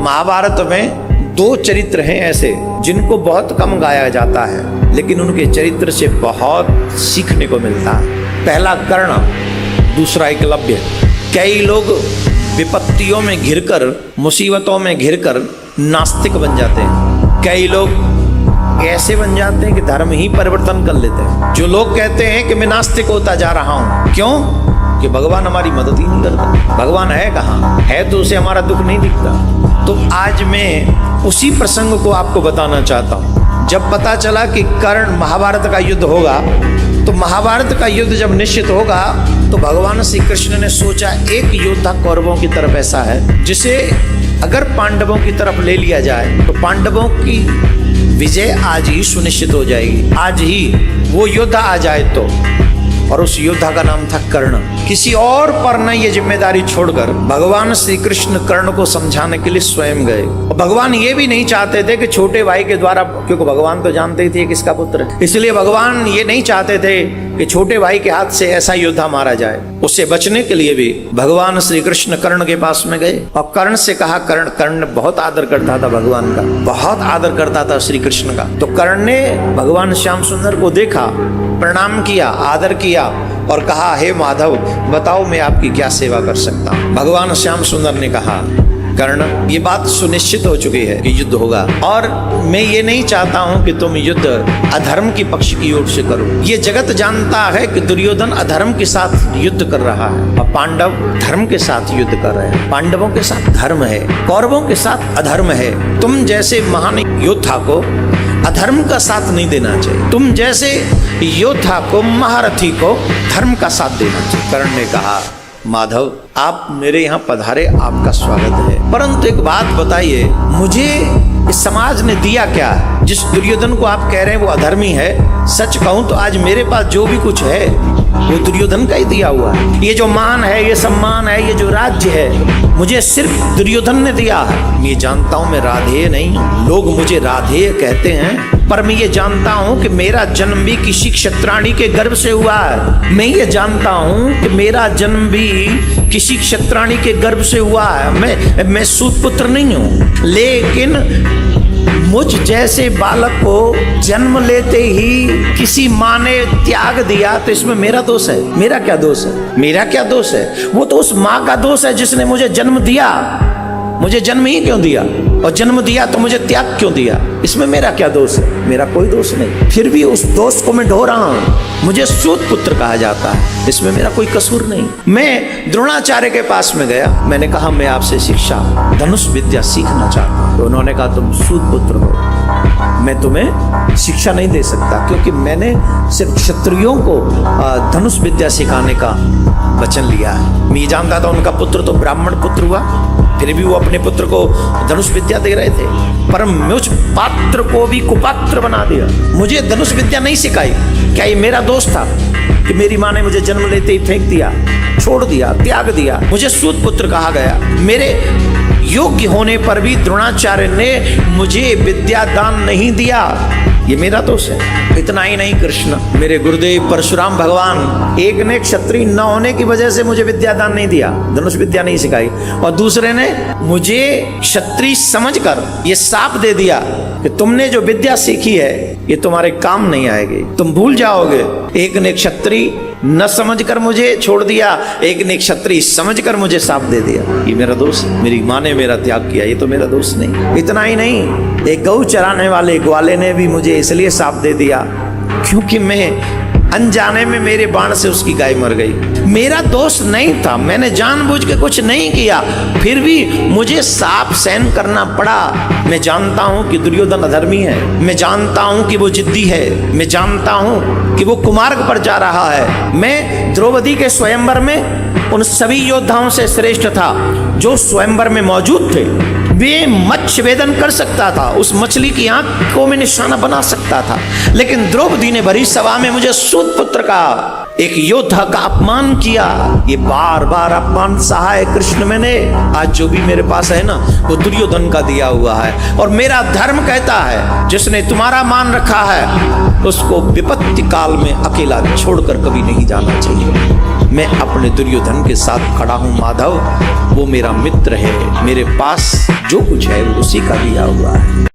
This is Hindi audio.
महाभारत में दो चरित्र हैं ऐसे जिनको बहुत कम गाया जाता है, लेकिन उनके चरित्र से बहुत सीखने को मिलता है। पहला कर्ण, दूसरा एकलव्य। कई लोग विपत्तियों में घिरकर, मुसीबतों में घिरकर नास्तिक बन जाते हैं। कई लोग ऐसे बन जाते हैं कि धर्म ही परिवर्तन कर लेते हैं। जो लोग कहते हैं कि मैं नास्तिक होता जा रहा हूं, क्यों? कि भगवान हमारी मदद ही नहीं करता। भगवान है कहाँ? है तो उसे हमारा दुख नहीं दिखता। तो आज मैं उसी प्रसंग को आपको बताना चाहता हूं। जब पता चला कि कर्ण महाभारत का युद्ध होगा, तो महाभारत का युद्ध जब निश्चित होगा तो भगवान श्री कृष्ण ने सोचा एक योद्धा कौरवों की तरफ ऐसा है जिसे अगर पांडवों की तरफ ले लिया जाए तो पांडवों की विजय आज ही सुनिश्चित हो जाएगी। आज ही वो योद्धा आ जाए तो, और उस योद्धा का नाम था कर्ण। किसी और पर न ये जिम्मेदारी छोड़कर भगवान श्री कृष्ण कर्ण को समझाने के लिए स्वयं गए। और भगवान ये भी नहीं चाहते थे कि छोटे भाई के द्वारा, क्योंकि भगवान तो जानते ही थे किसका पुत्र है, इसलिए भगवान ये नहीं चाहते थे कि छोटे भाई के हाथ से ऐसा योद्धा मारा जाए। उससे बचने के लिए भी भगवान श्री कृष्ण कर्ण के पास में गए और कर्ण से कहा, कर्ण बहुत आदर करता था भगवान का, बहुत आदर करता था श्री कृष्ण का। तो कर्ण ने भगवान श्याम सुंदर को देखा, प्रणाम किया, आदर किया और कहा, हे माधव बताओ मैं आपकी क्या सेवा कर सकता हूँ। भगवान श्याम सुंदर ने कहा, कर्ण ये बात सुनिश्चित हो चुकी है कि युद्ध होगा, और मैं ये नहीं चाहता हूं कि तुम युद्ध अधर्म की पक्ष की ओर से करो। ये जगत जानता है कि दुर्योधन अधर्म के साथ युद्ध कर रहा है और पांडव धर्म के साथ युद्ध कर रहे हैं। पांडवों के साथ धर्म है, कौरवों के साथ अधर्म है। तुम जैसे महान योद्धा को अधर्म का साथ नहीं देना चाहिए, तुम जैसे योद्धा को, महारथी को धर्म का साथ देना चाहिए। कर्ण ने कहा, माधव आप मेरे यहाँ पधारे, आपका स्वागत है, परंतु एक बात बताइए, मुझे इस समाज ने दिया क्या? जिस दुर्योधन को आप कह रहे हैं वो अधर्मी है, सच कहूं तो आज मेरे पास जो भी कुछ है वो दुर्योधन का ही दिया हुआ है। ये जो मान है, ये सम्मान है, ये जो राज्य है, मुझे सिर्फ दुर्योधन ने दिया है। मैं जानता हूं मैं राधेय नहीं हूं, लोग मुझे राधेय कहते हैं, पर मैं ये जानता हूं कि मेरा जन्म भी किसी क्षत्राणी के गर्भ से हुआ है। मैं ये जानता हूं कि मेरा जन्म भी किसी क्षत्राणी के गर्भ से हुआ है। मैं सूत पुत्र नहीं हूं, लेकिन मुझ जैसे बालक को जन्म लेते ही किसी माँ ने त्याग दिया, तो इसमें मेरा दोष है? मेरा क्या दोष है? मेरा क्या दोष है? वो तो उस माँ का दोष है जिसने मुझे जन्म दिया। मुझे जन्म ही क्यों दिया, और जन्म दिया तो मुझे त्याग क्यों दिया? इसमें मेरा क्या दोष है? मेरा कोई दोष नहीं, फिर भी उस दोष को मैं ढो रहा हूं। मुझे सूत पुत्र कहा जाता है, इसमें मेरा कोई कसूर नहीं। मैं द्रोणाचार्य के पास में गया, मैंने कहा मैं आपसे शिक्षा, धनुष विद्या सीखना चाहता हूं। तो उन्होंने कहा तुम सूत पुत्र हो, मैं तुम्हें शिक्षा नहीं दे सकता, क्योंकि मैंने सिर्फ क्षत्रियों को धनुष विद्या सिखाने का वचन लिया है। मैं जानता था उनका पुत्र तो ब्राह्मण पुत्र हुआ, फिर भी वो अपने पुत्र को धनुष विद्या दे रहे थे, पर मुझ पात्र को भी कुपात्र बना दिया। मुझे धनुष विद्या नहीं सिखाई। क्या ये मेरा दोष था कि मेरी माँ ने मुझे जन्म लेते ही फेंक दिया, छोड़ दिया, त्याग दिया? मुझे सूत पुत्र कहा गया। मेरे योग्य होने पर भी द्रोणाचार्य ने मुझे विद्या दान नहीं दिया, ये मेरा दोष है। इतना ही नहीं, कृष्ण मेरे गुरुदेव परशुराम भगवान, एक ने क्षत्रिय न होने की वजह से मुझे विद्यादान नहीं दिया, धनुष विद्या नहीं सिखाई, और दूसरे ने मुझे क्षत्रिय समझकर ये शाप दे दिया कि तुमने जो विद्या सीखी है ये तुम्हारे काम नहीं आएगी, तुम भूल जाओगे। एक ने क्षत्रिय न समझकर मुझे छोड़ दिया, एक ने क्षत्रिय समझकर मुझे शाप दे दिया, ये मेरा दोष है। मेरी माँ ने मेरा त्याग किया, ये तो मेरा दोष नहीं। इतना ही नहीं, एक गौ चराने वाले ग्वाले ने भी मुझे इसलिए शाप दे दिया क्योंकि मैं अनजाने में मेरे बाण से उसकी गाय मर गई। मेरा दोष नहीं था, मैंने जानबूझ के कुछ नहीं किया, फिर भी मुझे शाप सहन करना पड़ा। मैं जानता हूं कि दुर्योधन अधर्मी है, मैं जानता हूं कि वो जिद्दी है, मैं जानता हूं कि वो कुमार्ग पर जा रहा है। मैं द्रौपदी के स्वयंवर में उन सभी योद्धाओं से श्रेष्ठ था जो स्वयंवर में मौजूद थे। वे मत्स्य वेदन कर सकता था, उस मछली की आंख को मैं निशाना बना सकता था, लेकिन द्रौपदी ने भरी सभा में मुझे सूत पुत्र का, एक योद्धा का अपमान किया। ये बार बार अपमान सहा है कृष्ण मैंने। आज जो भी मेरे पास है ना वो दुर्योधन का दिया हुआ है, और मेरा धर्म कहता है जिसने तुम्हारा मान रखा है उसको विपत्ति काल में अकेला छोड़कर कभी नहीं जाना चाहिए। मैं अपने दुर्योधन के साथ खड़ा हूँ माधव, वो मेरा मित्र है, मेरे पास जो कुछ है वो उसी का दिया हुआ है।